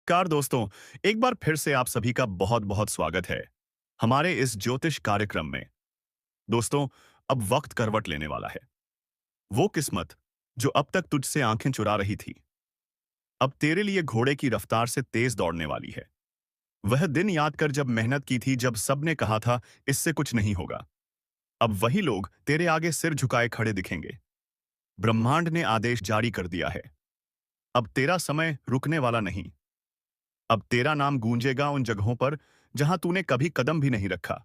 नमस्कार दोस्तों। एक बार फिर से आप सभी का बहुत बहुत स्वागत है हमारे इस ज्योतिष कार्यक्रम में। दोस्तों, अब वक्त करवट लेने वाला है। वो किस्मत जो अब तक तुझसे आंखें चुरा रही थी, अब तेरे लिए घोड़े की रफ्तार से तेज दौड़ने वाली है। वह दिन याद कर जब मेहनत की थी, जब सबने कहा था इससे कुछ नहीं होगा। अब वही लोग तेरे आगे सिर झुकाए खड़े दिखेंगे। ब्रह्मांड ने आदेश जारी कर दिया है। अब तेरा समय रुकने वाला नहीं। अब तेरा नाम गूंजेगा उन जगहों पर जहां तूने कभी कदम भी नहीं रखा।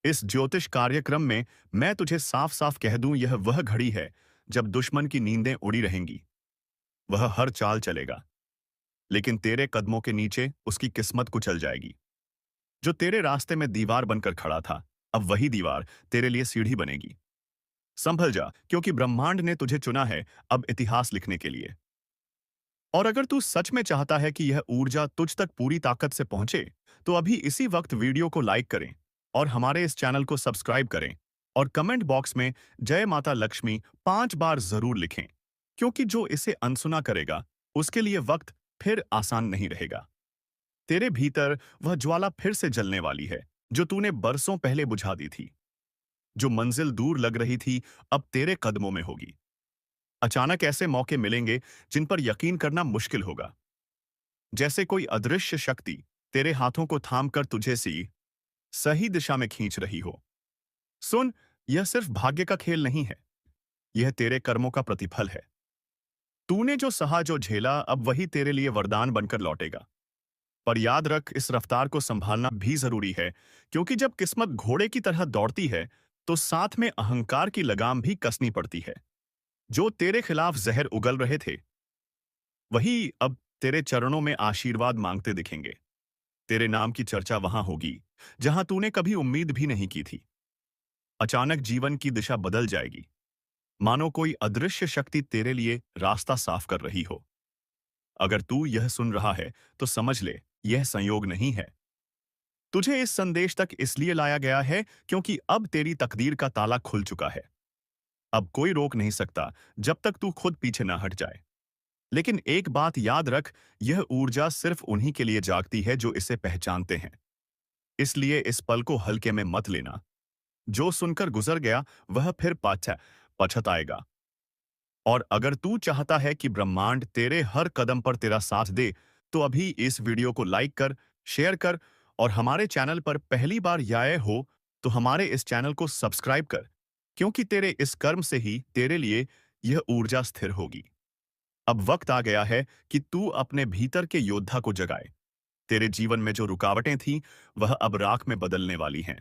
इस ज्योतिष कार्यक्रम में मैं तुझे साफ साफ कह दूं, यह वह घड़ी है जब दुश्मन की नींदें उड़ी रहेंगी। वह हर चाल चलेगा, लेकिन तेरे कदमों के नीचे उसकी किस्मत कुचल जाएगी। जो तेरे रास्ते में दीवार बनकर खड़ा था, अब वही दीवार तेरे लिए सीढ़ी बनेगी। संभल जा, क्योंकि ब्रह्मांड ने तुझे चुना है अब इतिहास लिखने के लिए। और अगर तू सच में चाहता है कि यह ऊर्जा तुझ तक पूरी ताकत से पहुंचे, तो अभी इसी वक्त वीडियो को लाइक करें और हमारे इस चैनल को सब्सक्राइब करें और कमेंट बॉक्स में जय माता लक्ष्मी 5 बार जरूर लिखें, क्योंकि जो इसे अनसुना करेगा उसके लिए वक्त फिर आसान नहीं रहेगा। तेरे भीतर वह ज्वाला फिर से जलने वाली है जो तूने बरसों पहले बुझा दी थी। जो मंजिल दूर लग रही थी, अब तेरे कदमों में होगी। अचानक ऐसे मौके मिलेंगे जिन पर यकीन करना मुश्किल होगा, जैसे कोई अदृश्य शक्ति तेरे हाथों को थामकर तुझे सी सही दिशा में खींच रही हो। सुन, यह सिर्फ भाग्य का खेल नहीं है, यह तेरे कर्मों का प्रतिफल है। तूने जो सहा, जो झेला, अब वही तेरे लिए वरदान बनकर लौटेगा। पर याद रख, इस रफ्तार को संभालना भी जरूरी है, क्योंकि जब किस्मत घोड़े की तरह दौड़ती है, तो साथ में अहंकार की लगाम भी कसनी पड़ती है। जो तेरे खिलाफ जहर उगल रहे थे, वही अब तेरे चरणों में आशीर्वाद मांगते दिखेंगे। तेरे नाम की चर्चा वहां होगी जहां तूने कभी उम्मीद भी नहीं की थी। अचानक जीवन की दिशा बदल जाएगी, मानो कोई अदृश्य शक्ति तेरे लिए रास्ता साफ कर रही हो। अगर तू यह सुन रहा है, तो समझ ले, यह संयोग नहीं है। तुझे इस संदेश तक इसलिए लाया गया है क्योंकि अब तेरी तकदीर का ताला खुल चुका है। अब कोई रोक नहीं सकता जब तक तू खुद पीछे ना हट जाए। लेकिन एक बात याद रख, यह ऊर्जा सिर्फ उन्हीं के लिए जागती है जो इसे पहचानते हैं। इसलिए इस पल को हल्के में मत लेना। जो सुनकर गुजर गया वह फिर पछताएगा। और अगर तू चाहता है कि ब्रह्मांड तेरे हर कदम पर तेरा साथ दे, तो अभी इस वीडियो को लाइक कर, शेयर कर, और हमारे चैनल पर पहली बार आए हो तो हमारे इस चैनल को सब्सक्राइब कर, क्योंकि तेरे इस कर्म से ही तेरे लिए यह ऊर्जा स्थिर होगी। अब वक्त आ गया है कि तू अपने भीतर के योद्धा को जगाए। तेरे जीवन में जो रुकावटें थीं, वह अब राख में बदलने वाली हैं।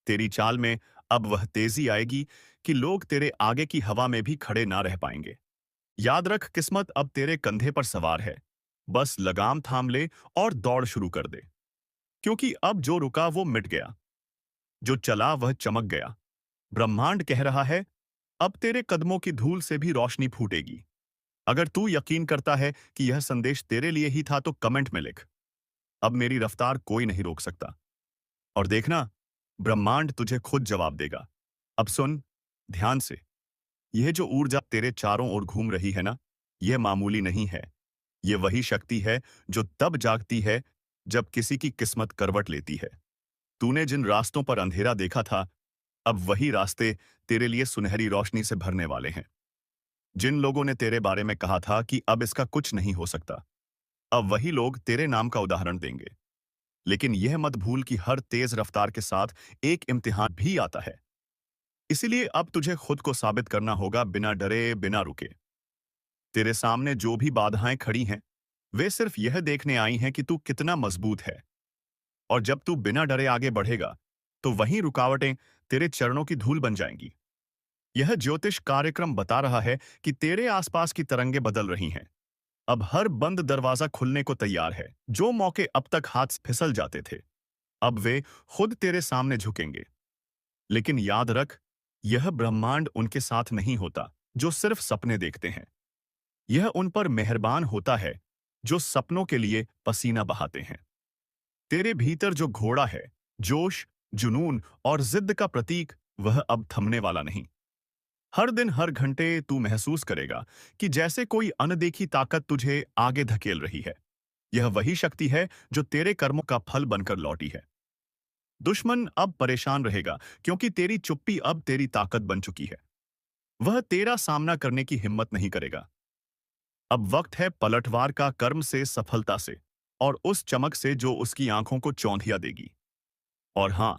तेरी चाल में अब वह तेजी आएगी कि लोग तेरे आगे की हवा में भी खड़े ना रह पाएंगे। याद रख, किस्मत अब तेरे कंधे पर सवार है। बस लगाम थाम ले और दौड़ शुरू कर दे, क्योंकि अब जो रुका वो मिट गया, जो चला वह चमक गया। ब्रह्मांड कह रहा है, अब तेरे कदमों की धूल से भी रोशनी फूटेगी। अगर तू यकीन करता है कि यह संदेश तेरे लिए ही था, तो कमेंट में लिख, अब मेरी रफ्तार कोई नहीं रोक सकता। और देखना, ब्रह्मांड तुझे खुद जवाब देगा। अब सुन ध्यान से, यह जो ऊर्जा तेरे चारों ओर घूम रही है ना, यह मामूली नहीं है। यह वही शक्ति है जो तब जागती है जब किसी की किस्मत करवट लेती है। तूने जिन रास्तों पर अंधेरा देखा था, अब वही रास्ते तेरे लिए सुनहरी रोशनी से भरने वाले हैं। जिन लोगों ने तेरे बारे में कहा था कि अब इसका कुछ नहीं हो सकता, अब वही लोग तेरे नाम का उदाहरण देंगे। लेकिन यह मत भूल कि हर तेज रफ्तार के साथ एक इम्तिहान भी आता है। इसीलिए अब तुझे खुद को साबित करना होगा, बिना डरे, बिना रुके। तेरे सामने जो भी बाधाएं खड़ी हैं, वे सिर्फ यह देखने आई हैं कि तू कितना मजबूत है। और जब तू बिना डरे आगे बढ़ेगा, तो वही रुकावटें तेरे चरणों की धूल बन जाएंगी। यह ज्योतिष कार्यक्रम बता रहा है कि तेरे आसपास की तरंगें बदल रही हैं। अब हर बंद दरवाजा खुलने को तैयार है। जो मौके अब तक हाथ से फिसल जाते थे, अब वे खुद तेरे सामने झुकेंगे। लेकिन याद रख, यह ब्रह्मांड उनके साथ नहीं होता जो सिर्फ सपने देखते हैं। यह उन पर मेहरबान होता है जो सपनों के लिए पसीना बहाते हैं। तेरे भीतर जो घोड़ा है, जोश, जुनून और जिद का प्रतीक, वह अब थमने वाला नहीं। हर दिन, हर घंटे तू महसूस करेगा कि जैसे कोई अनदेखी ताकत तुझे आगे धकेल रही है। यह वही शक्ति है जो तेरे कर्मों का फल बनकर लौटी है। दुश्मन अब परेशान रहेगा क्योंकि तेरी चुप्पी अब तेरी ताकत बन चुकी है। वह तेरा सामना करने की हिम्मत नहीं करेगा। अब वक्त है पलटवार का, कर्म से, सफलता से और उस चमक से जो उसकी आंखों को चौंधिया देगी। और हां,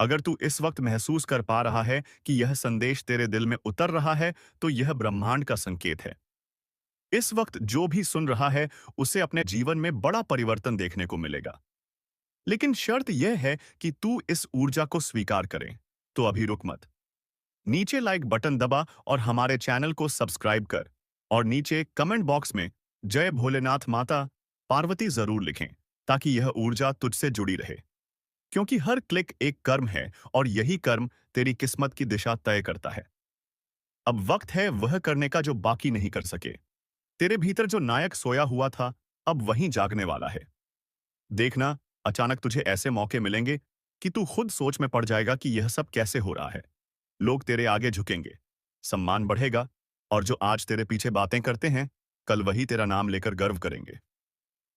अगर तू इस वक्त महसूस कर पा रहा है कि यह संदेश तेरे दिल में उतर रहा है, तो यह ब्रह्मांड का संकेत है। इस वक्त जो भी सुन रहा है, उसे अपने जीवन में बड़ा परिवर्तन देखने को मिलेगा। लेकिन शर्त यह है कि तू इस ऊर्जा को स्वीकार करे। तो अभी रुक मत। नीचे लाइक बटन दबा और हमारे चैनल को सब्सक्राइब कर। और नीचे कमेंट बॉक्स में जय भोलेनाथ माता पार्वती जरूर लिखें, ताकि यह ऊर्जा तुझसे जुड़ी रहे। क्योंकि हर क्लिक एक कर्म है और यही कर्म तेरी किस्मत की दिशा तय करता है। अब वक्त है वह करने का जो बाकी नहीं कर सके। तेरे भीतर जो नायक सोया हुआ था, अब वहीं जागने वाला है। देखना, अचानक तुझे ऐसे मौके मिलेंगे कि तू खुद सोच में पड़ जाएगा कि यह सब कैसे हो रहा है। लोग तेरे आगे झुकेंगे, सम्मान बढ़ेगा, और जो आज तेरे पीछे बातें करते हैं, कल वही तेरा नाम लेकर गर्व करेंगे।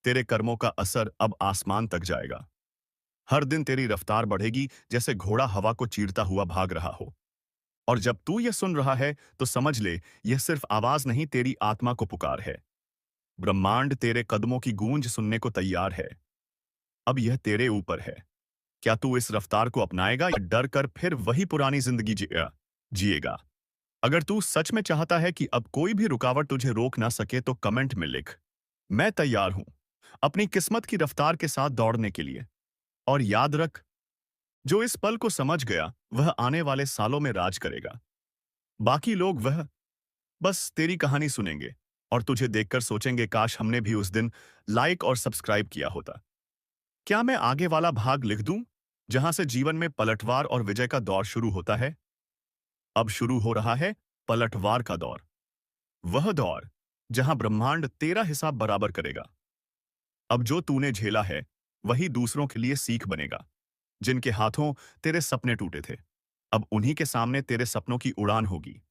तेरे कर्मों का असर अब आसमान तक जाएगा। हर दिन तेरी रफ्तार बढ़ेगी, जैसे घोड़ा हवा को चीरता हुआ भाग रहा हो। और जब तू यह सुन रहा है, तो समझ ले, यह सिर्फ आवाज नहीं, तेरी आत्मा को पुकार है। ब्रह्मांड तेरे कदमों की गूंज सुनने को तैयार है। अब यह तेरे ऊपर है। क्या तू इस रफ्तार को अपनाएगा या डर कर फिर वही पुरानी जिंदगी जिएगा? अगर तू सच में चाहता है कि अब कोई भी रुकावट तुझे रोक ना सके, तो कमेंट में लिख, मैं तैयार हूं अपनी किस्मत की रफ्तार के साथ दौड़ने के लिए। और याद रख, जो इस पल को समझ गया, वह आने वाले सालों में राज करेगा। बाकी लोग वह बस तेरी कहानी सुनेंगे और तुझे देखकर सोचेंगे, काश हमने भी उस दिन लाइक और सब्सक्राइब किया होता। क्या मैं आगे वाला भाग लिख दूं, जहां से जीवन में पलटवार और विजय का दौर शुरू होता है? अब शुरू हो रहा है पलटवार का दौर। वह दौर जहां ब्रह्मांड तेरा हिसाब बराबर करेगा। अब जो तूने झेला है, वही दूसरों के लिए सीख बनेगा। जिनके हाथों तेरे सपने टूटे थे, अब उन्हीं के सामने तेरे सपनों की उड़ान होगी।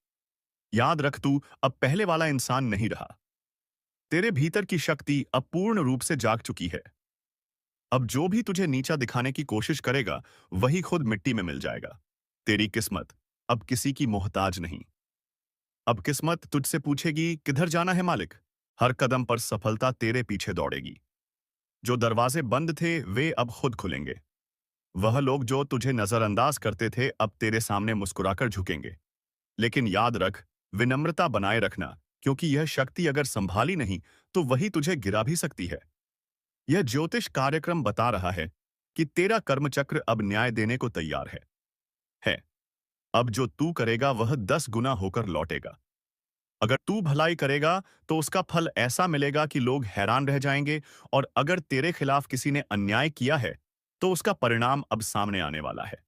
याद रख, तू अब पहले वाला इंसान नहीं रहा। तेरे भीतर की शक्ति अब पूर्ण रूप से जाग चुकी है। अब जो भी तुझे नीचा दिखाने की कोशिश करेगा, वही खुद मिट्टी में मिल जाएगा। तेरी किस्मत अब किसी की मोहताज नहीं। अब किस्मत तुझसे पूछेगी, किधर जाना है मालिक? हर कदम पर सफलता तेरे पीछे दौड़ेगी। जो दरवाजे बंद थे, वे अब खुद खुलेंगे। वह लोग जो तुझे नजरअंदाज करते थे, अब तेरे सामने मुस्कुराकर झुकेंगे। लेकिन याद रख, विनम्रता बनाए रखना, क्योंकि यह शक्ति अगर संभाली नहीं, तो वही तुझे गिरा भी सकती है। यह ज्योतिष कार्यक्रम बता रहा है कि तेरा कर्मचक्र अब न्याय देने को तैयार है। अब जो तू करेगा, वह 10 गुना होकर लौटेगा। अगर तू भलाई करेगा, तो उसका फल ऐसा मिलेगा कि लोग हैरान रह जाएंगे, और अगर तेरे खिलाफ किसी ने अन्याय किया है, तो उसका परिणाम अब सामने आने वाला है।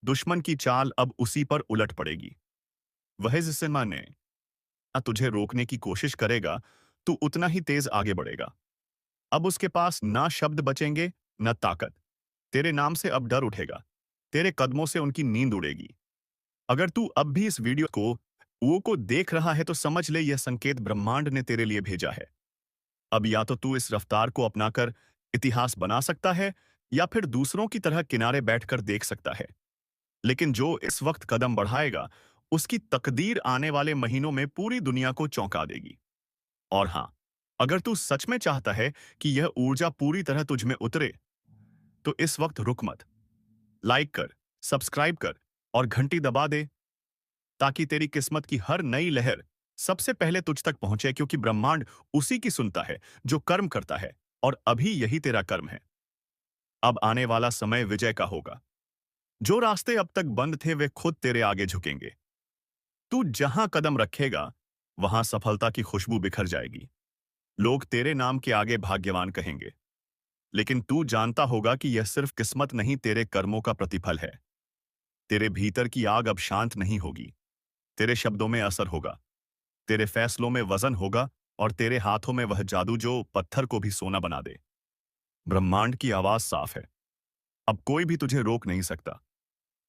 दुश्मन की चाल अब उसी पर उलट पड़ेगी। वह जिससे माने तुझे रोकने की कोशिश करेगा, तू उतना ही तेज आगे बढ़ेगा। अब उसके पास ना शब्द बचेंगे, न ताकत। तेरे नाम से अब डर उठेगा। तेरे कदमों से उनकी नींद उड़ेगी। अगर तू अब भी इस वीडियो को देख रहा है, तो समझ ले, यह संकेत ब्रह्मांड ने तेरे लिए भेजा है। अब या तो तू इस रफ्तार को अपनाकर इतिहास बना सकता है, या फिर दूसरों की तरह किनारे बैठकर देख सकता है। लेकिन जो इस वक्त कदम बढ़ाएगा, उसकी तकदीर आने वाले महीनों में पूरी दुनिया को चौंका देगी। और हां, अगर तू सच में चाहता है कि यह ऊर्जा पूरी तरह तुझ में उतरे, तो इस वक्त रुक मत। लाइक कर, सब्सक्राइब कर और घंटी दबा दे, ताकि तेरी किस्मत की हर नई लहर सबसे पहले तुझ तक पहुंचे, क्योंकि ब्रह्मांड उसी की सुनता है जो कर्म करता है, और अभी यही तेरा कर्म है। अब आने वाला समय विजय का होगा। जो रास्ते अब तक बंद थे, वे खुद तेरे आगे झुकेंगे। तू जहां कदम रखेगा, वहां सफलता की खुशबू बिखर जाएगी। लोग तेरे नाम के आगे भाग्यवान कहेंगे। लेकिन तू जानता होगा कि यह सिर्फ किस्मत नहीं, तेरे कर्मों का प्रतिफल है। तेरे भीतर की आग अब शांत नहीं होगी। तेरे शब्दों में असर होगा, तेरे फैसलों में वजन होगा, और तेरे हाथों में वह जादू जो पत्थर को भी सोना बना दे। ब्रह्मांड की आवाज साफ है। अब कोई भी तुझे रोक नहीं सकता।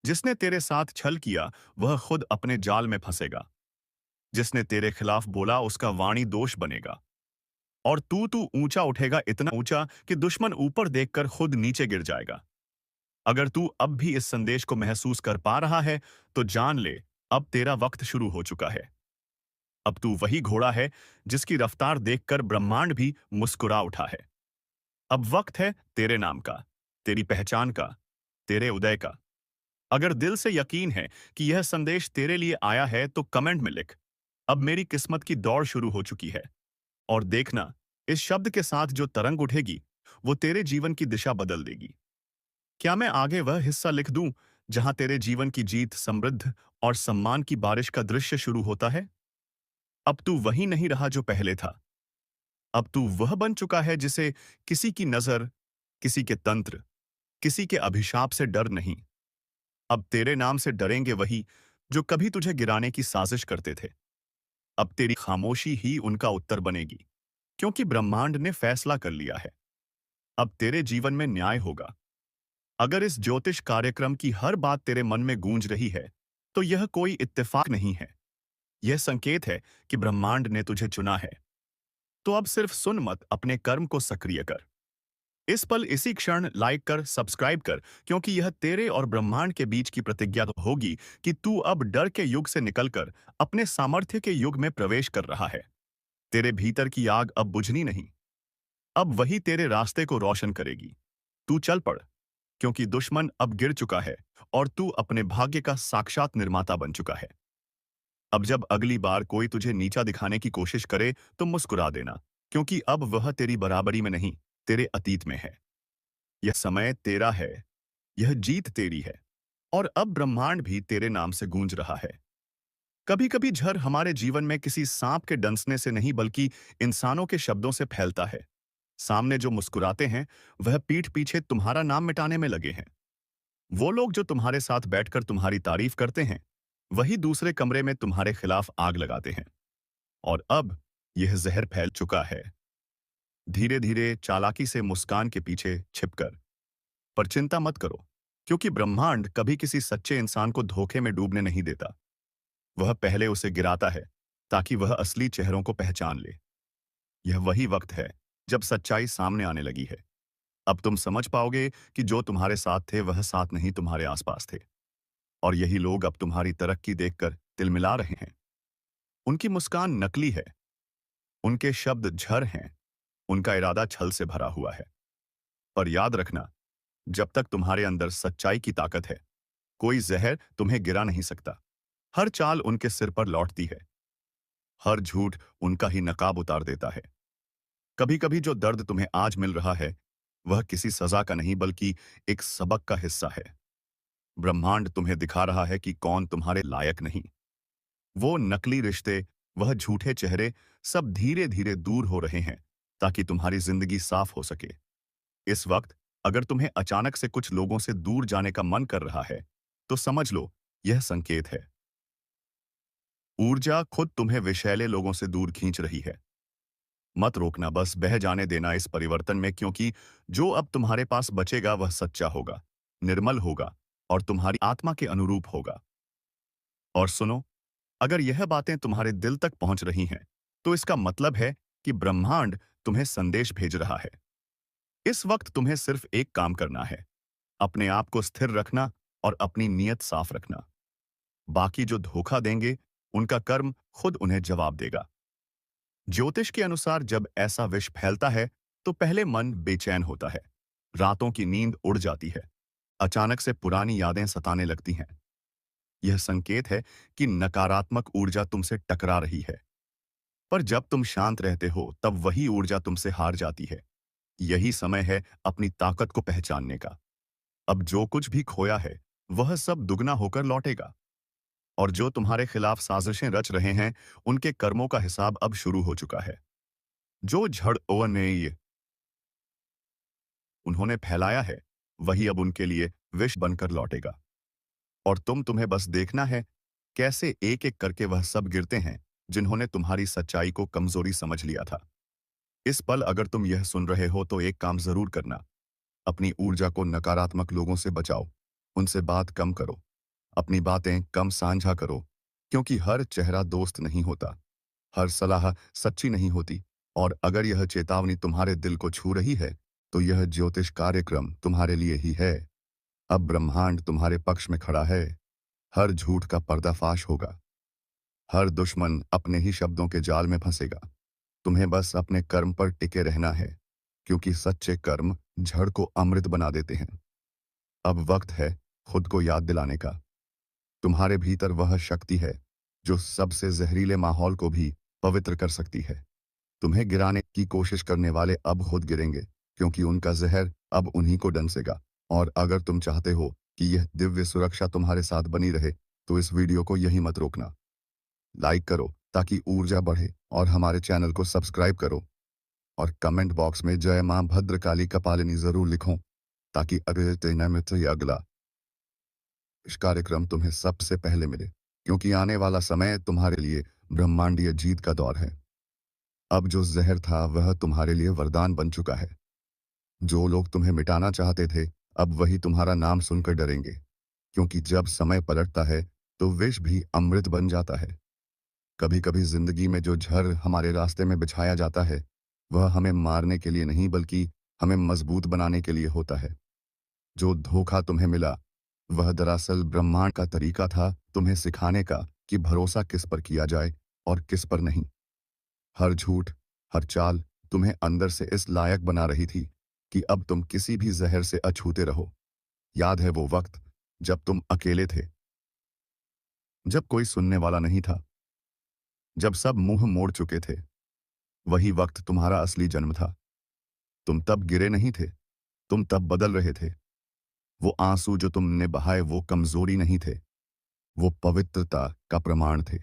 जिसने तेरे साथ छल किया, वह खुद अपने जाल में फंसेगा। जिसने तेरे खिलाफ बोला, उसका वाणी दोष बनेगा। और तू ऊंचा उठेगा, इतना ऊंचा कि दुश्मन ऊपर देखकर खुद नीचे गिर जाएगा। अगर तू अब भी इस संदेश को महसूस कर पा रहा है, तो जान ले, अब तेरा वक्त शुरू हो चुका है। अब तू वही घोड़ा है जिसकी रफ्तार देखकर ब्रह्मांड भी मुस्कुरा उठा है। अब वक्त है तेरे नाम का, तेरी पहचान का, तेरे उदय का। अगर दिल से यकीन है कि यह संदेश तेरे लिए आया है, तो कमेंट में लिख, अब मेरी किस्मत की दौड़ शुरू हो चुकी है। और देखना, इस शब्द के साथ जो तरंग उठेगी, वो तेरे जीवन की दिशा बदल देगी। क्या मैं आगे वह हिस्सा लिख दूं जहां तेरे जीवन की जीत, समृद्ध और सम्मान की बारिश का दृश्य शुरू होता है? अब तू वही नहीं रहा जो पहले था। अब तू वह बन चुका है जिसे किसी की नजर, किसी के तंत्र, किसी के अभिशाप से डर नहीं। अब तेरे नाम से डरेंगे वही जो कभी तुझे गिराने की साजिश करते थे। अब तेरी खामोशी ही उनका उत्तर बनेगी, क्योंकि ब्रह्मांड ने फैसला कर लिया है। अब तेरे जीवन में न्याय होगा। अगर इस ज्योतिष कार्यक्रम की हर बात तेरे मन में गूंज रही है, तो यह कोई इत्तेफाक नहीं है। यह संकेत है कि ब्रह्मांड ने तुझे चुना है। तो अब सिर्फ सुन मत, अपने कर्म को सक्रिय कर। इस पल, इसी क्षण लाइक कर, सब्सक्राइब कर, क्योंकि यह तेरे और ब्रह्मांड के बीच की प्रतिज्ञा तो होगी कि तू अब डर के युग से निकलकर अपने सामर्थ्य के युग में प्रवेश कर रहा है। तेरे भीतर की आग अब बुझनी नहीं, अब वही तेरे रास्ते को रोशन करेगी। तू चल पड़, क्योंकि दुश्मन अब गिर चुका है और तू अपने भाग्य का साक्षात निर्माता बन चुका है। अब जब अगली बार कोई तुझे नीचा दिखाने की कोशिश करे, तो मुस्कुरा देना, क्योंकि अब वह तेरी बराबरी में नहीं, तेरे अतीत में है। यह समय तेरा है, यह जीत तेरी है, और अब ब्रह्मांड भी तेरे नाम से गूंज रहा है। कभी कभी झर हमारे जीवन में किसी सांप के डंसने से नहीं, बल्कि इंसानों के शब्दों से फैलता है। सामने जो मुस्कुराते हैं, वह पीठ पीछे तुम्हारा नाम मिटाने में लगे हैं। वो लोग जो तुम्हारे साथ बैठकर तुम्हारी तारीफ करते हैं, वही दूसरे कमरे में तुम्हारे खिलाफ आग लगाते हैं। और अब यह जहर फैल चुका है, धीरे धीरे, चालाकी से, मुस्कान के पीछे छिपकर। पर चिंता मत करो, क्योंकि ब्रह्मांड कभी किसी सच्चे इंसान को धोखे में डूबने नहीं देता। वह पहले उसे गिराता है, ताकि वह असली चेहरों को पहचान ले। यह वही वक्त है जब सच्चाई सामने आने लगी है। अब तुम समझ पाओगे कि जो तुम्हारे साथ थे, वह साथ नहीं, तुम्हारे आसपास थे। और यही लोग अब तुम्हारी तरक्की देखकर तिलमिला रहे हैं। उनकी मुस्कान नकली है, उनके शब्द झर हैं, उनका इरादा छल से भरा हुआ है। पर याद रखना, जब तक तुम्हारे अंदर सच्चाई की ताकत है, कोई जहर तुम्हें गिरा नहीं सकता। हर चाल उनके सिर पर लौटती है, हर झूठ उनका ही नकाब उतार देता है। कभी कभी जो दर्द तुम्हें आज मिल रहा है, वह किसी सजा का नहीं, बल्कि एक सबक का हिस्सा है। ब्रह्मांड तुम्हें दिखा रहा है कि कौन तुम्हारे लायक नहीं। वो नकली रिश्ते, वह झूठे चेहरे, सब धीरे धीरे दूर हो रहे हैं, ताकि तुम्हारी जिंदगी साफ हो सके। इस वक्त अगर तुम्हें अचानक से कुछ लोगों से दूर जाने का मन कर रहा है, तो समझ लो, यह संकेत है। ऊर्जा खुद तुम्हें विषैले लोगों से दूर खींच रही है। मत रोकना, बस बह जाने देना इस परिवर्तन में, क्योंकि जो अब तुम्हारे पास बचेगा वह सच्चा होगा, निर्मल होगा और तुम्हारी आत्मा के अनुरूप होगा। और सुनो, अगर यह बातें तुम्हारे दिल तक पहुंच रही हैं, तो इसका मतलब है कि ब्रह्मांड तुम्हें संदेश भेज रहा है। इस वक्त तुम्हें सिर्फ एक काम करना है, अपने आप को स्थिर रखना और अपनी नीयत साफ रखना। बाकी जो धोखा देंगे, उनका कर्म खुद उन्हें जवाब देगा। ज्योतिष के अनुसार जब ऐसा विष फैलता है, तो पहले मन बेचैन होता है, रातों की नींद उड़ जाती है, अचानक से पुरानी यादें सताने लगती हैं। यह संकेत है कि नकारात्मक ऊर्जा तुमसे टकरा रही है। पर जब तुम शांत रहते हो, तब वही ऊर्जा तुमसे हार जाती है। यही समय है अपनी ताकत को पहचानने का। अब जो कुछ भी खोया है, वह सब दुगना होकर लौटेगा। और जो तुम्हारे खिलाफ साजिशें रच रहे हैं, उनके कर्मों का हिसाब अब शुरू हो चुका है। जो झड़ ओवर ने ये उन्होंने फैलाया है, वही अब उनके लिए विष बनकर लौटेगा। और तुम्हें बस देखना है, कैसे एक एक करके वह सब गिरते हैं जिन्होंने तुम्हारी सच्चाई को कमजोरी समझ लिया था। इस पल अगर तुम यह सुन रहे हो, तो एक काम जरूर करना, अपनी ऊर्जा को नकारात्मक लोगों से बचाओ, उनसे बात कम करो, अपनी बातें कम साझा करो, क्योंकि हर चेहरा दोस्त नहीं होता, हर सलाह सच्ची नहीं होती, और अगर यह चेतावनी तुम्हारे दिल को छू रही है, तो यह ज्योतिष कार्यक्रम तुम्हारे लिए ही है। अब ब्रह्मांड तुम्हारे पक्ष में खड़ा है। हर झूठ का पर्दाफाश होगा। हर दुश्मन अपने ही शब्दों के जाल में फंसेगा। तुम्हें बस अपने कर्म पर टिके रहना है, क्योंकि सच्चे कर्म जड़ को अमृत बना देते हैं। अब वक्त है खुद को याद दिलाने का। तुम्हारे भीतर वह शक्ति है जो सबसे जहरीले माहौल को भी पवित्र कर सकती है। तुम्हें गिराने की कोशिश करने वाले अब खुद गिरेंगे, क्योंकि उनका जहर अब उन्हीं को डंसेगा। और अगर तुम चाहते हो कि यह दिव्य सुरक्षा तुम्हारे साथ बनी रहे, तो इस वीडियो को यहीं मत रोकना। लाइक करो ताकि ऊर्जा बढ़े, और हमारे चैनल को सब्सक्राइब करो। और कमेंट बॉक्स में जय मां भद्रकाली कपालिनी जरूर लिखो, ताकि अगले दिन में तो अगला इस कार्यक्रम तुम्हें सबसे पहले मिले, क्योंकि आने वाला समय तुम्हारे लिए ब्रह्मांडीय जीत का दौर है। अब जो जहर था वह तुम्हारे लिए वरदान बन चुका है। जो लोग तुम्हें मिटाना चाहते थे, अब वही तुम्हारा नाम सुनकर डरेंगे, क्योंकि जब समय पलटता है तो विष भी अमृत बन जाता है। कभी कभी जिंदगी में जो जहर हमारे रास्ते में बिछाया जाता है, वह हमें मारने के लिए नहीं बल्कि हमें मजबूत बनाने के लिए होता है। जो धोखा तुम्हें मिला, वह दरअसल ब्रह्मांड का तरीका था तुम्हें सिखाने का कि भरोसा किस पर किया जाए और किस पर नहीं। हर झूठ, हर चाल तुम्हें अंदर से इस लायक बना रही थी कि अब तुम किसी भी जहर से अछूते रहो। याद है वो वक्त जब तुम अकेले थे, जब कोई सुनने वाला नहीं था, जब सब मुंह मोड़ चुके थे? वही वक्त तुम्हारा असली जन्म था। तुम तब गिरे नहीं थे, तुम तब बदल रहे थे। वो आंसू जो तुमने बहाए वो कमजोरी नहीं थे, वो पवित्रता का प्रमाण थे।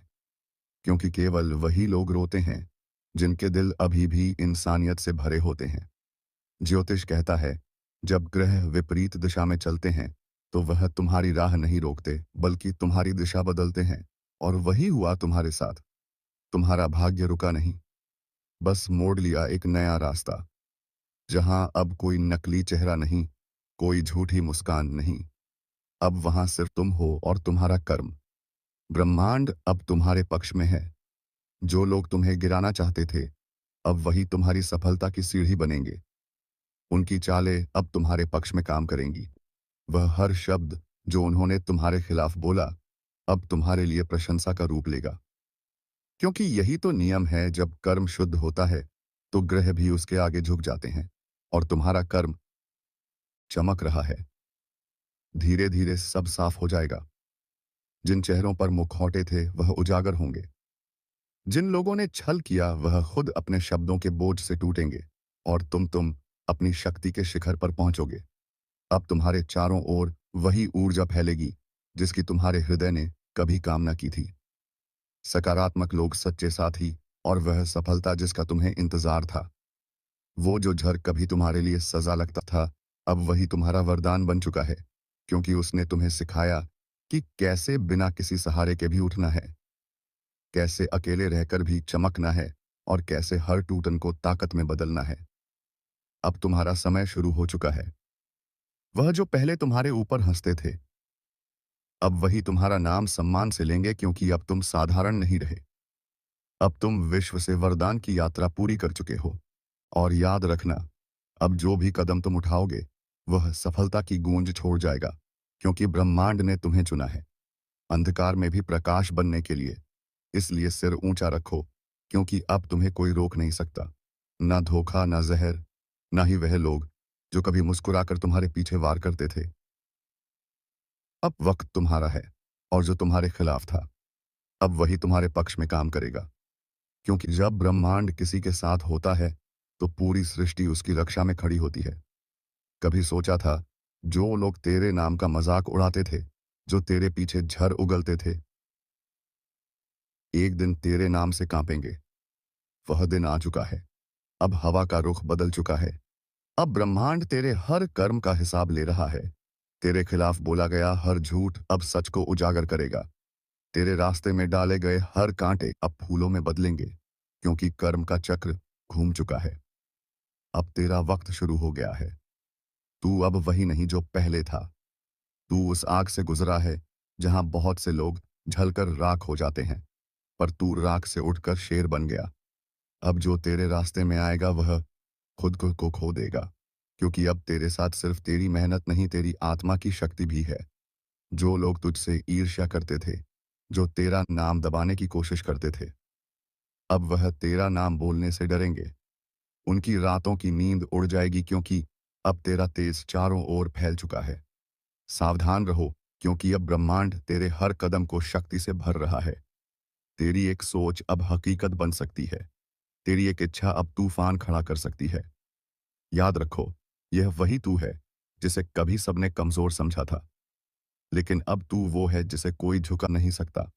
क्योंकि केवल वही लोग रोते हैं जिनके दिल अभी भी इंसानियत से भरे होते हैं। ज्योतिष कहता है, जब ग्रह विपरीत दिशा में चलते हैं, तो वह तुम्हारी राह नहीं रोकते बल्कि तुम्हारी दिशा बदलते हैं। और वही हुआ तुम्हारे साथ। तुम्हारा भाग्य रुका नहीं, बस मोड़ लिया एक नया रास्ता, जहां अब कोई नकली चेहरा नहीं, कोई झूठी मुस्कान नहीं। अब वहां सिर्फ तुम हो और तुम्हारा कर्म। ब्रह्मांड अब तुम्हारे पक्ष में है। जो लोग तुम्हें गिराना चाहते थे, अब वही तुम्हारी सफलता की सीढ़ी बनेंगे। उनकी चालें अब तुम्हारे पक्ष में काम करेंगी। वह हर शब्द जो उन्होंने तुम्हारे खिलाफ बोला, अब तुम्हारे लिए प्रशंसा का रूप लेगा। क्योंकि यही तो नियम है, जब कर्म शुद्ध होता है तो ग्रह भी उसके आगे झुक जाते हैं। और तुम्हारा कर्म चमक रहा है। धीरे धीरे सब साफ हो जाएगा। जिन चेहरों पर मुखौटे थे वह उजागर होंगे। जिन लोगों ने छल किया वह खुद अपने शब्दों के बोझ से टूटेंगे। और तुम अपनी शक्ति के शिखर पर पहुंचोगे। अब तुम्हारे चारों ओर वही ऊर्जा फैलेगी जिसकी तुम्हारे हृदय ने कभी कामना की थी। सकारात्मक लोग, सच्चे साथी, और वह सफलता जिसका तुम्हें इंतजार था। वो जो झर कभी तुम्हारे लिए सजा लगता था, अब वही तुम्हारा वरदान बन चुका है, क्योंकि उसने तुम्हें सिखाया कि कैसे बिना किसी सहारे के भी उठना है, कैसे अकेले रहकर भी चमकना है, और कैसे हर टूटन को ताकत में बदलना है। अब तुम्हारा समय शुरू हो चुका है। वह जो पहले तुम्हारे ऊपर हंसते थे, अब वही तुम्हारा नाम सम्मान से लेंगे, क्योंकि अब तुम साधारण नहीं रहे। अब तुम विश्व से वरदान की यात्रा पूरी कर चुके हो। और याद रखना, अब जो भी कदम तुम उठाओगे, वह सफलता की गूंज छोड़ जाएगा, क्योंकि ब्रह्मांड ने तुम्हें चुना है अंधकार में भी प्रकाश बनने के लिए। इसलिए सिर ऊंचा रखो, क्योंकि अब तुम्हें कोई रोक नहीं सकता। ना धोखा, ना जहर, ना ही वह लोग जो कभी मुस्कुराकर तुम्हारे पीछे वार करते थे। अब वक्त तुम्हारा है, और जो तुम्हारे खिलाफ था, अब वही तुम्हारे पक्ष में काम करेगा। क्योंकि जब ब्रह्मांड किसी के साथ होता है, तो पूरी सृष्टि उसकी रक्षा में खड़ी होती है। कभी सोचा था, जो लोग तेरे नाम का मजाक उड़ाते थे, जो तेरे पीछे झर उगलते थे, एक दिन तेरे नाम से कांपेंगे? वह दिन आ चुका है। अब हवा का रुख बदल चुका है। अब ब्रह्मांड तेरे हर कर्म का हिसाब ले रहा है। तेरे खिलाफ बोला गया हर झूठ अब सच को उजागर करेगा। तेरे रास्ते में डाले गए हर कांटे अब फूलों में बदलेंगे, क्योंकि कर्म का चक्र घूम चुका है। अब तेरा वक्त शुरू हो गया है। तू अब वही नहीं जो पहले था। तू उस आग से गुजरा है जहां बहुत से लोग जलकर राख हो जाते हैं, पर तू राख से उठकर शेर बन गया। अब जो तेरे रास्ते में आएगा वह खुद को खो देगा, क्योंकि अब तेरे साथ सिर्फ तेरी मेहनत नहीं, तेरी आत्मा की शक्ति भी है। जो लोग तुझसे ईर्ष्या करते थे, जो तेरा नाम दबाने की कोशिश करते थे, अब वह तेरा नाम बोलने से डरेंगे। उनकी रातों की नींद उड़ जाएगी, क्योंकि अब तेरा तेज चारों ओर फैल चुका है। सावधान रहो, क्योंकि अब ब्रह्मांड तेरे हर कदम को शक्ति से भर रहा है। तेरी एक सोच अब हकीकत बन सकती है। तेरी एक इच्छा अब तूफान खड़ा कर सकती है। याद रखो, यह वही तू है जिसे कभी सबने कमजोर समझा था, लेकिन अब तू वो है जिसे कोई झुका नहीं सकता।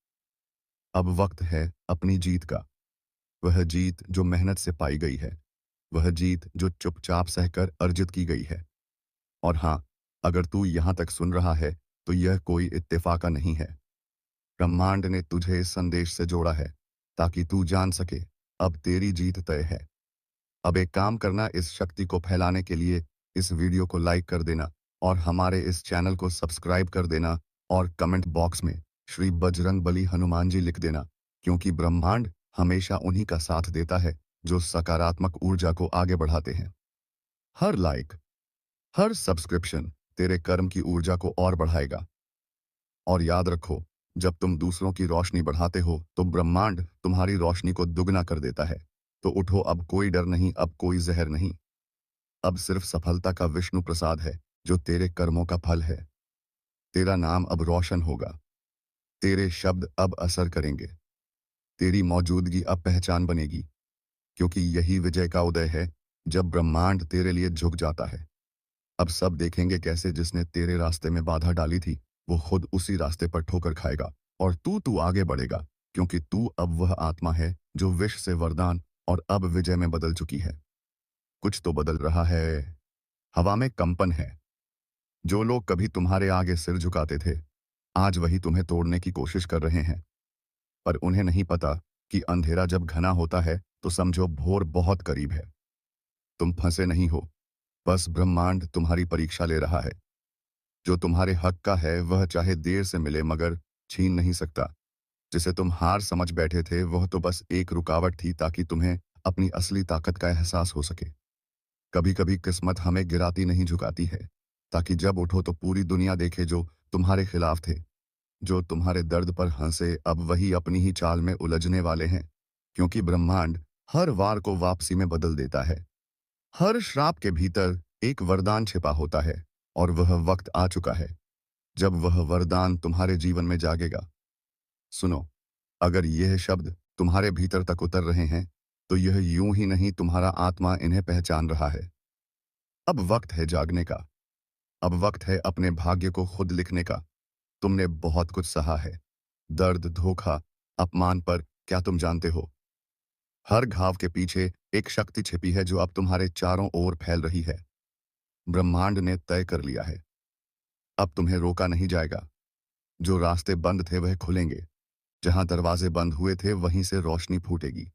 अब वक्त है अपनी जीत का। वह जीत जो मेहनत से पाई गई है, वह जीत जो चुपचाप सहकर अर्जित की गई है। और हाँ, अगर तू यहां तक सुन रहा है, तो यह कोई इत्तेफाका नहीं है। ब्रह्मांड ने तुझे इस संदेश से जोड़ा है, ताकि तू जान सके अब तेरी जीत तय है। अब एक काम करना, इस शक्ति को फैलाने के लिए इस वीडियो को लाइक कर देना और हमारे इस चैनल को सब्सक्राइब कर देना, और कमेंट बॉक्स में श्री बजरंग बली हनुमान जी लिख देना, क्योंकि ब्रह्मांड हमेशा उन्हीं का साथ देता है जो सकारात्मक ऊर्जा को आगे बढ़ाते हैं। हर लाइक, हर सब्सक्रिप्शन तेरे कर्म की ऊर्जा को और बढ़ाएगा। और याद रखो, जब तुम दूसरों की रोशनी बढ़ाते हो तो ब्रह्मांड तुम्हारी रोशनी को दुगना कर देता है। तो उठो, अब कोई डर नहीं, अब कोई जहर नहीं। अब सिर्फ सफलता का विष्णु प्रसाद है जो तेरे कर्मों का फल है। तेरा नाम अब रोशन होगा। तेरे शब्द अब असर करेंगे। तेरी मौजूदगी अब पहचान बनेगी, क्योंकि यही विजय का उदय है, जब ब्रह्मांड तेरे लिए झुक जाता है। अब सब देखेंगे कैसे जिसने तेरे रास्ते में बाधा डाली थी, वो खुद उसी रास्ते पर ठोकर खाएगा, और तू आगे बढ़ेगा, क्योंकि तू अब वह आत्मा है जो विष से वरदान और अब विजय में बदल चुकी है। कुछ तो बदल रहा है। हवा में कंपन है। जो लोग कभी तुम्हारे आगे सिर झुकाते थे, आज वही तुम्हें तोड़ने की कोशिश कर रहे हैं। पर उन्हें नहीं पता कि अंधेरा जब घना होता है तो समझो भोर बहुत करीब है। तुम फंसे नहीं हो, बस ब्रह्मांड तुम्हारी परीक्षा ले रहा है। जो तुम्हारे हक का है वह चाहे देर से मिले मगर छीन नहीं सकता। जिसे तुम हार समझ बैठे थे वह तो बस एक रुकावट थी, ताकि तुम्हें अपनी असली ताकत का एहसास हो सके। कभी कभी किस्मत हमें गिराती नहीं, झुकाती है, ताकि जब उठो तो पूरी दुनिया देखे जो तुम्हारे खिलाफ थे, जो तुम्हारे दर्द पर हंसे, अब वही अपनी ही चाल में उलझने वाले हैं। क्योंकि ब्रह्मांड हर वार को वापसी में बदल देता है। हर श्राप के भीतर एक वरदान छिपा होता है, और वह वक्त आ चुका है जब वह वरदान तुम्हारे जीवन में जागेगा। सुनो, अगर यह शब्द तुम्हारे भीतर तक उतर रहे हैं, तो यह यूं ही नहीं, तुम्हारा आत्मा इन्हें पहचान रहा है। अब वक्त है जागने का। अब वक्त है अपने भाग्य को खुद लिखने का। तुमने बहुत कुछ सहा है, दर्द, धोखा, अपमान, पर क्या तुम जानते हो, हर घाव के पीछे एक शक्ति छिपी है जो अब तुम्हारे चारों ओर फैल रही है। ब्रह्मांड ने तय कर लिया है, अब तुम्हें रोका नहीं जाएगा। जो रास्ते बंद थे वह खुलेंगे, जहां दरवाजे बंद हुए थे वहीं से रोशनी फूटेगी।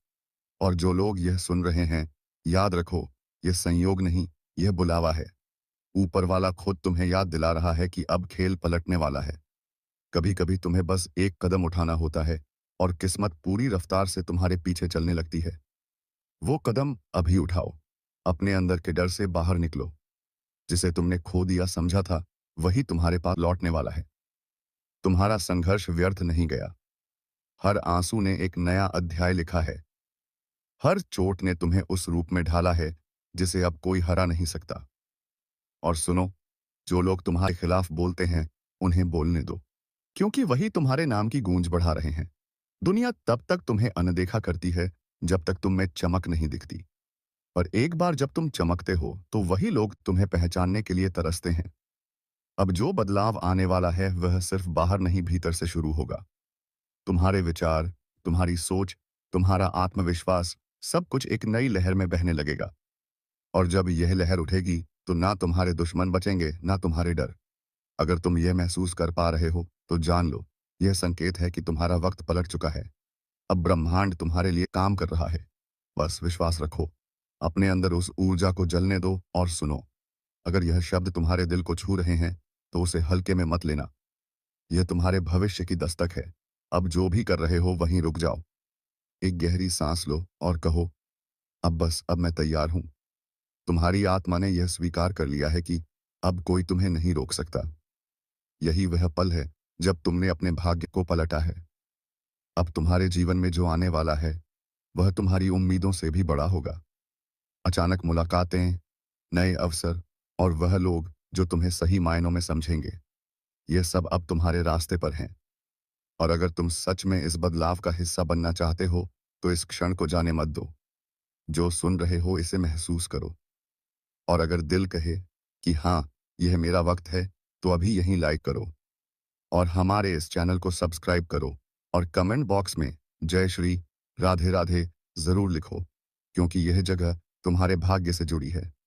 और जो लोग यह सुन रहे हैं, याद रखो, यह संयोग नहीं, यह बुलावा है। ऊपर वाला खुद तुम्हें याद दिला रहा है कि अब खेल पलटने वाला है। कभी कभी तुम्हें बस एक कदम उठाना होता है, और किस्मत पूरी रफ्तार से तुम्हारे पीछे चलने लगती है। वो कदम अभी उठाओ। अपने अंदर के डर से बाहर निकलो। जिसे तुमने खो दिया समझा था, वही तुम्हारे पास लौटने वाला है। तुम्हारा संघर्ष व्यर्थ नहीं गया। हर आंसू ने एक नया अध्याय लिखा है। हर चोट ने तुम्हें उस रूप में ढाला है जिसे अब कोई हरा नहीं सकता। और सुनो, जो लोग तुम्हारे खिलाफ बोलते हैं, उन्हें बोलने दो, क्योंकि वही तुम्हारे नाम की गूंज बढ़ा रहे हैं। दुनिया तब तक तुम्हें अनदेखा करती है जब तक तुम में चमक नहीं दिखती। और एक बार जब तुम चमकते हो तो वही लोग तुम्हें पहचानने के लिए तरसते हैं। अब जो बदलाव आने वाला है वह सिर्फ बाहर नहीं, भीतर से शुरू होगा। तुम्हारे विचार, तुम्हारी सोच, तुम्हारा आत्मविश्वास, सब कुछ एक नई लहर में बहने लगेगा। और जब यह लहर उठेगी तो ना तुम्हारे दुश्मन बचेंगे, ना तुम्हारे डर। अगर तुम यह महसूस कर पा रहे हो तो जान लो, यह संकेत है कि तुम्हारा वक्त पलट चुका है। अब ब्रह्मांड तुम्हारे लिए काम कर रहा है। बस विश्वास रखो, अपने अंदर उस ऊर्जा को जलने दो। और सुनो, अगर यह शब्द तुम्हारे दिल को छू रहे हैं तो उसे हल्के में मत लेना। यह तुम्हारे भविष्य की दस्तक है। अब जो भी कर रहे हो वहीं रुक जाओ। एक गहरी सांस लो और कहो, अब मैं तैयार हूं। तुम्हारी आत्मा ने यह स्वीकार कर लिया है कि अब कोई तुम्हें नहीं रोक सकता। यही वह पल है जब तुमने अपने भाग्य को पलटा है। अब तुम्हारे जीवन में जो आने वाला है वह तुम्हारी उम्मीदों से भी बड़ा होगा। अचानक मुलाकातें, नए अवसर और वह लोग जो तुम्हें सही मायनों में समझेंगे, ये सब अब तुम्हारे रास्ते पर हैं। और अगर तुम सच में इस बदलाव का हिस्सा बनना चाहते हो तो इस क्षण को जाने मत दो। जो सुन रहे हो इसे महसूस करो। और अगर दिल कहे कि हाँ, यह मेरा वक्त है, तो अभी यहीं लाइक करो और हमारे इस चैनल को सब्सक्राइब करो और कमेंट बॉक्स में जय श्री राधे राधे जरूर लिखो, क्योंकि यह जगह तुम्हारे भाग्य से जुड़ी है।